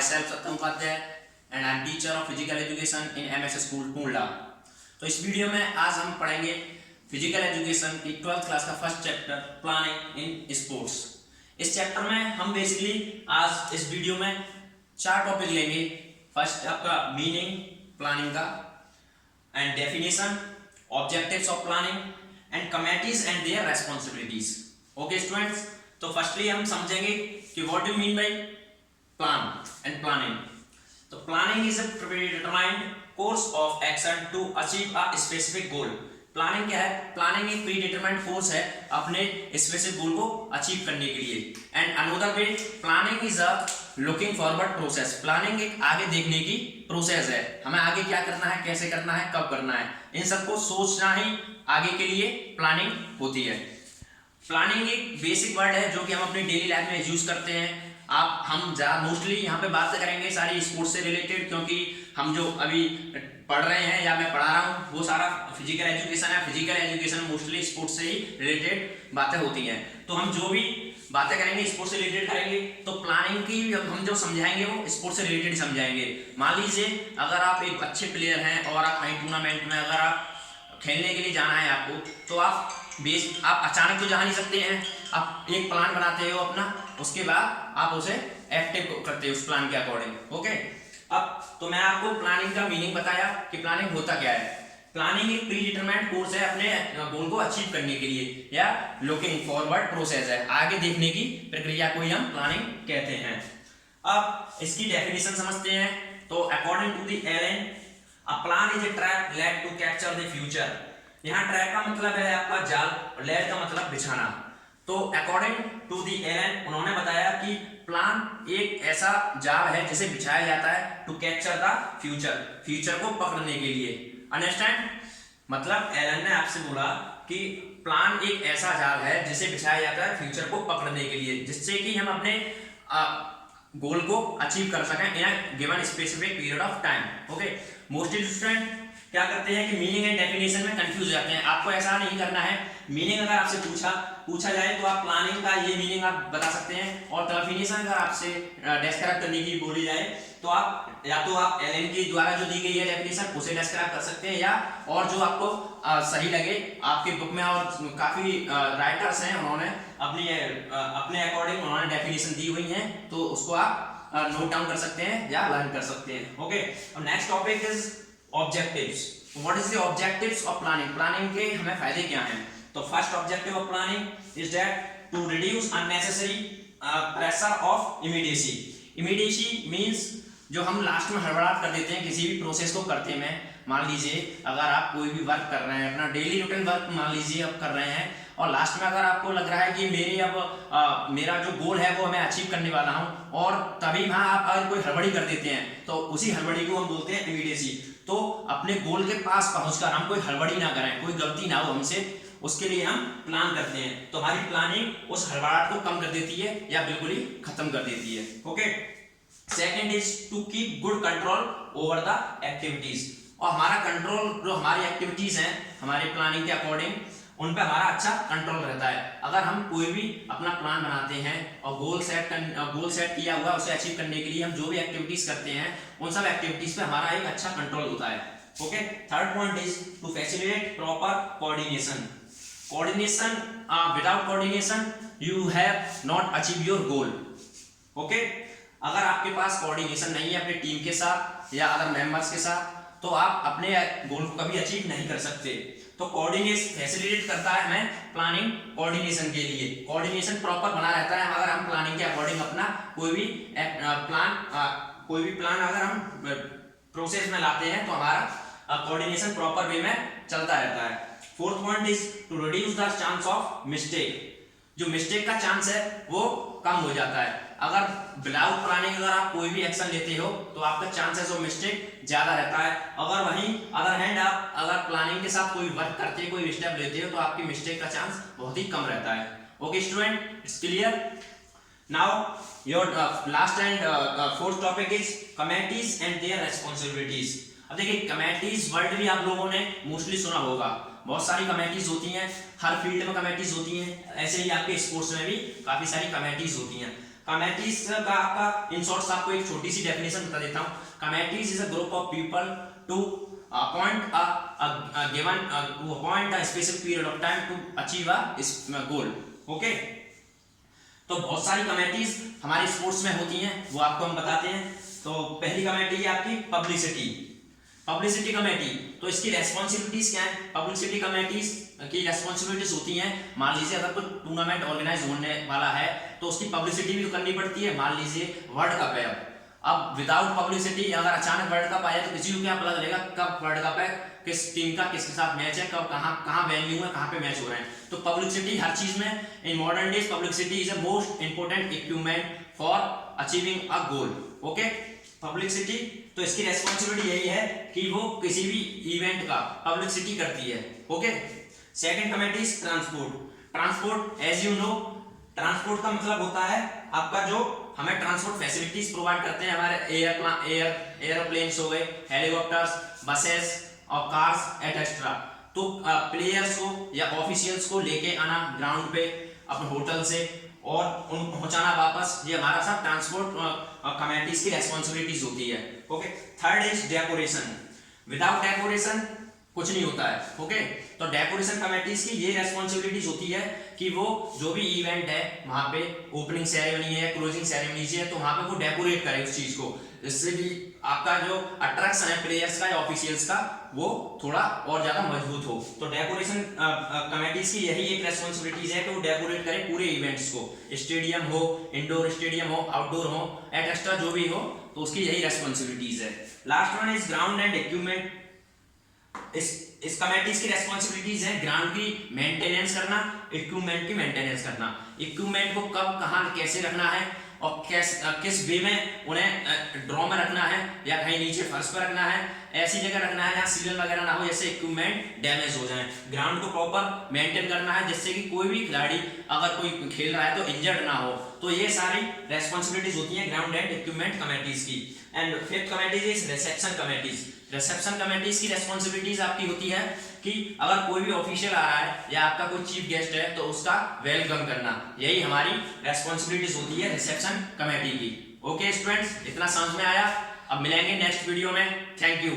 myself Satyam Upadhyay and I am teacher of physical education in MS School Pune। तो इस video में आज हम पढ़ेंगे फिजिकल एजुकेशन की 12th क्लास का first chapter planning in sports. इस चैप्टर में हम बेसिकली आज इस वीडियो में 4 टॉपिक लेंगे। फर्स्ट आपका मीनिंग प्लानिंग का and definition, objectives of planning and committees and their responsibilities. Okay students, तो फर्स्टली हम समझेंगे कि what do mean by plan and planning. तो planning is a predetermined course of action to achieve a specific goal. Planning क्या है? Planning एक predetermined course है अपने स्पेसिफिक गोल को अचीव करने के लिए। And another way planning is a looking forward process. Planning एक आगे देखने की प्रोसेस है, हमें आगे क्या करना है, कैसे करना है, कब करना है, इन सबको सोचना ही आगे के लिए प्लानिंग होती है। प्लानिंग एक बेसिक वर्ड है जो कि हम अपनी डेली लाइफ में यूज करते हैं। हम मोस्टली यहाँ पे बात करेंगे सारी स्पोर्ट्स से रिलेटेड, क्योंकि हम जो अभी पढ़ रहे हैं या मैं पढ़ा रहा हूँ वो सारा फिजिकल एजुकेशन है। फिजिकल एजुकेशन मोस्टली स्पोर्ट्स से ही रिलेटेड बातें होती हैं। तो हम जो भी बातें करेंगे स्पोर्ट्स से रिलेटेड करेंगे। तो प्लानिंग की हम जो समझाएंगे वो स्पोर्ट्स से रिलेटेड समझाएंगे। मान लीजिए अगर आप एक अच्छे प्लेयर हैं और आप कहीं टूर्नामेंट में अगर आप खेलने के लिए जाना है आपको, तो आप अचानक तो जा नहीं सकते हैं। आप एक प्लान बनाते हो अपना, उसके बाद आप उसे एक्टिव करते हो उस प्लान के अकॉर्डिंग। ओके, अब तो मैं आपको प्लानिंग का मीनिंग बताया कि प्लानिंग होता क्या है। प्लानिंग एक प्री डिटरमाइंड कोर्स है अपने गोल को अचीव करने के लिए, या लुकिंग फॉरवर्ड प्रोसेस है, आगे देखने की प्रक्रिया को ही हम प्लानिंग कहते हैं। अब इसकी डेफिनेशन समझते हैं। तो according to the Allen, a plan is a trap laid to capture the future. यहाँ ट्रैप का मतलब है आपका जाल और लेड का मतलब बिछाना। तो अकॉर्डिंग टू द एलन उन्होंने बताया कि प्लान एक ऐसा जाल है जिसे बिछाया जाता है to capture the future, future को पकड़ने के लिए। अंडरस्टैंड? मतलब एलन ने आपसे बोला कि प्लान एक ऐसा जाल है जिसे बिछाया जाता है फ्यूचर को पकड़ने के लिए, जिससे कि हम अपने गोल को अचीव कर सकें in a given specific period of time. Okay, mostly student क्या करते हैं कि मीनिंग एंड डेफिनेशन में कंफ्यूज जाते हैं। आपको ऐसा नहीं करना है। मीनिंग अगर आपसे पूछा जाए तो आप प्लानिंग का ये मीनिंग आप बता सकते हैं, और डेफिनेशन अगर आपसे डिस्क्राइब करने की बोली जाए तो आप या तो आप एलन के द्वारा जो दी गई है डेफिनेशन उसे डिस्क्राइब कर सकते हैं, या और जो आपको सही लगे आपके बुक में, और काफी राइटर्स हैं उन्होंने अपने अकॉर्डिंग उन्होंने डेफिनेशन दी हुई है, तो उसको आप नोट डाउन कर सकते हैं या लर्न कर सकते हैं। ओके, अब next topic is objectives. What is the objectives of planning? Planning के हमें फायदे क्या हैं? तो first objective of planning is that to reduce unnecessary pressure of immediacy. Immediacy means जो हम लास्ट में हड़बड़ाहट कर देते हैं किसी भी प्रोसेस को करते में। मान लीजिए अगर आप कोई भी वर्क कर रहे हैं, अपना डेली रूटीन वर्क मान लीजिए अब कर रहे हैं, और लास्ट में अगर आपको लग रहा है कि मेरा जो गोल है वो मैं अचीव करने वाला हूं, और तभी वहां आप अगर कोई हड़बड़ी कर देते हैं तो उसी हड़बड़ी को हम बोलते हैं इमीडिएसी। तो अपने गोल के पास पहुंचकर हम कोई हड़बड़ी ना करें, कोई गलती ना हो हमसे, उसके लिए हम प्लान करते हैं। तो हमारी प्लानिंग उस हड़बड़ाहट को कम कर देती है या बिल्कुल ही खत्म कर देती है। Okay, second is to keep good control over the activities. और हमारा कंट्रोल, जो हमारी एक्टिविटीज हैं हमारी प्लानिंग के अकॉर्डिंग, उन पे हमारा अच्छा कंट्रोल रहता है। अगर हम कोई भी अपना प्लान बनाते हैं और गोल सेट किया हुआ उसे अचीव करने के लिए हम जो भी एक्टिविटीज करते हैं उन सब एक्टिविटीज पे हमारा एक अच्छा कंट्रोल होता है। Okay, third point is to facilitate proper coordination. Coordination, without coordination you have not achieve your goal. Okay, अगर आपके पास कोऑर्डिनेशन नहीं है अपने टीम के साथ या अदर मेंबर्स के साथ, तो आप अपने गोल को कभी अचीव नहीं कर सकते। तो कोऑर्डिनेशन फैसिलिटेट करता है हमें प्लानिंग कोऑर्डिनेशन के लिए। कोऑर्डिनेशन प्रॉपर बना रहता है अगर हम प्लानिंग के अकॉर्डिंग अपना कोई भी प्लान अगर हम प्रोसेस में लाते हैं तो हमारा कोऑर्डिनेशन प्रॉपर वे में चलता रहता है। Fourth point is to reduce the chance of mistake. जो मिस्टेक का चांस है वो कम हो जाता है। अगर विदाउट प्लानिंग अगर आप कोई भी एक्शन लेते हो तो आपका चांसेस ऑफ मिस्टेक ज्यादा रहता है। अगर वहीं अदर हैंड आप अगर प्लानिंग के साथ कोई वर्क करते हो, कोई स्टेप लेते हो, तो आपकी मिस्टेक का चांस बहुत ही कम रहता है। Okay student, it's clear? Now your last and fourth topic is committees and their responsibilities. अब देखिए, कमिटीज वर्ड भी आप लोगों ने मोस्टली सुना होगा। बहुत सारी कमिटीज होती हैं, हर फील्ड में कमिटीज होती हैं, ऐसे ही आपके स्पोर्ट्स में भी काफी सारी कमिटीज होती हैं। कमेटीज का आपका इन शॉर्ट्स आपको एक छोटी सी डेफिनेशन बता देता हूँ। Committees is a group of people to appoint a specific period of time to achieve a goal. Okay, तो बहुत सारी कमेटीज हमारे स्पोर्ट्स में होती हैं, वो आपको हम बताते हैं। तो पहली कमेटी है आपकी पब्लिसिटी कमेटी। तो इसकी रेस्पॉन्सिबिलिटीज क्या है? पब्लिसिटी कमेटीज की रेस्पॉन्सिबिलिटीज होती हैं, मान लीजिए अगर कोई टूर्नामेंट ऑर्गेनाइज होने वाला है तो उसकी पब्लिसिटी भी तो करनी पड़ती है। मान लीजिए वर्ल्ड कप है, अब विदाउट पब्लिसिटी अगर अचानक वर्ल्ड कप आया तो किसी को क्या पता चलेगा कब वर्ल्ड कप है, किस टीम का किसके साथ मैच है, कब कहाँ वेन्यू है, कहाँ पे मैच हो रहे हैं। तो पब्लिसिटी हर चीज में, in modern days publicity is a most important equipment for achieving a goal. Okay, publicity, तो इसकी रेस्पॉन्सिबिलिटी यही है कि वो किसी भी इवेंट का पब्लिसिटी करती है। Okay, second committee is transport. As you know, transport का मतलब होता है आपका जो हमें ट्रांसपोर्ट फैसिलिटीज प्रोवाइड करते हैं, हमारे एयरप्लेन्स हो गए, हेलीकॉप्टर्स, बसेस और कार्स एटसेट्रा। तो प्लेयर्स को या ऑफिशियल्स को लेके आना ग्राउंड पे अपने होटल से और उनको पहुंचाना वापस, ये हमारा सब ट्रांसपोर्ट कमेटीज की रेस्पॉन्सिबिलिटीज होती है। Okay, third is decoration. Without decoration कुछ नहीं होता है। ओके, तो डेकोरेशन कमेटीज की ये रेस्पॉन्सिबिलिटीज होती है कि वो जो भी इवेंट है वहां पे ओपनिंग सेरेमनी है, क्लोजिंग सेरेमनी है, तो वहां पे वो डेकोरेट करे उस चीज को, जिससे कि आपका जो अट्रैक्शन है प्लेयर्स का या ऑफिशियल्स का वो थोड़ा और ज्यादा मजबूत हो। तो डेकोरेशन कमेटीज की यही एक रेस्पॉन्सिबिलिटीज है कि वो डेकोरेट करें पूरे इवेंट्स को, स्टेडियम हो, इंडोर स्टेडियम हो, आउटडोर हो, एटसेट्रा जो भी हो, तो उसकी यही रेस्पॉन्सिबिलिटीज है। Last one is ground and equipment. इस कमेटीज की रेस्पॉन्सिबिलिटीज है ग्राउंड की मेंटेनेंस करना, इक्विपमेंट की मेंटेनेंस करना। इक्विपमेंट को कब कहां कैसे रखना है और किस वे में उन्हें ड्रॉ में रखना है या कहीं नीचे फर्श पर रखना है, ऐसी जगह रखना है जहां सीलन वगैरह ना हो, जैसे इक्विपमेंट डैमेज हो जाए। ग्राउंड को प्रॉपर मेंटेन करना है जिससे कि कोई भी खिलाड़ी अगर कोई खेल रहा है तो इंजर्ड ना हो। तो ये सारी रेस्पॉन्सिबिलिटीज होती हैं ग्राउंड एंड इक्विपमेंट कमेटीज की। And fifth committees is reception committees. Reception committees की रेस्पॉन्सिबिलिटीज आपकी होती है कि अगर कोई भी ऑफिशियल आ रहा है या आपका कोई चीफ गेस्ट है तो उसका वेलकम करना, यही हमारी रेस्पॉन्सिबिलिटीज होती है रिसेप्शन कमेटी की। ओके स्टूडेंट्स, इतना समझ में आया? अब मिलेंगे नेक्स्ट वीडियो में। Thank you.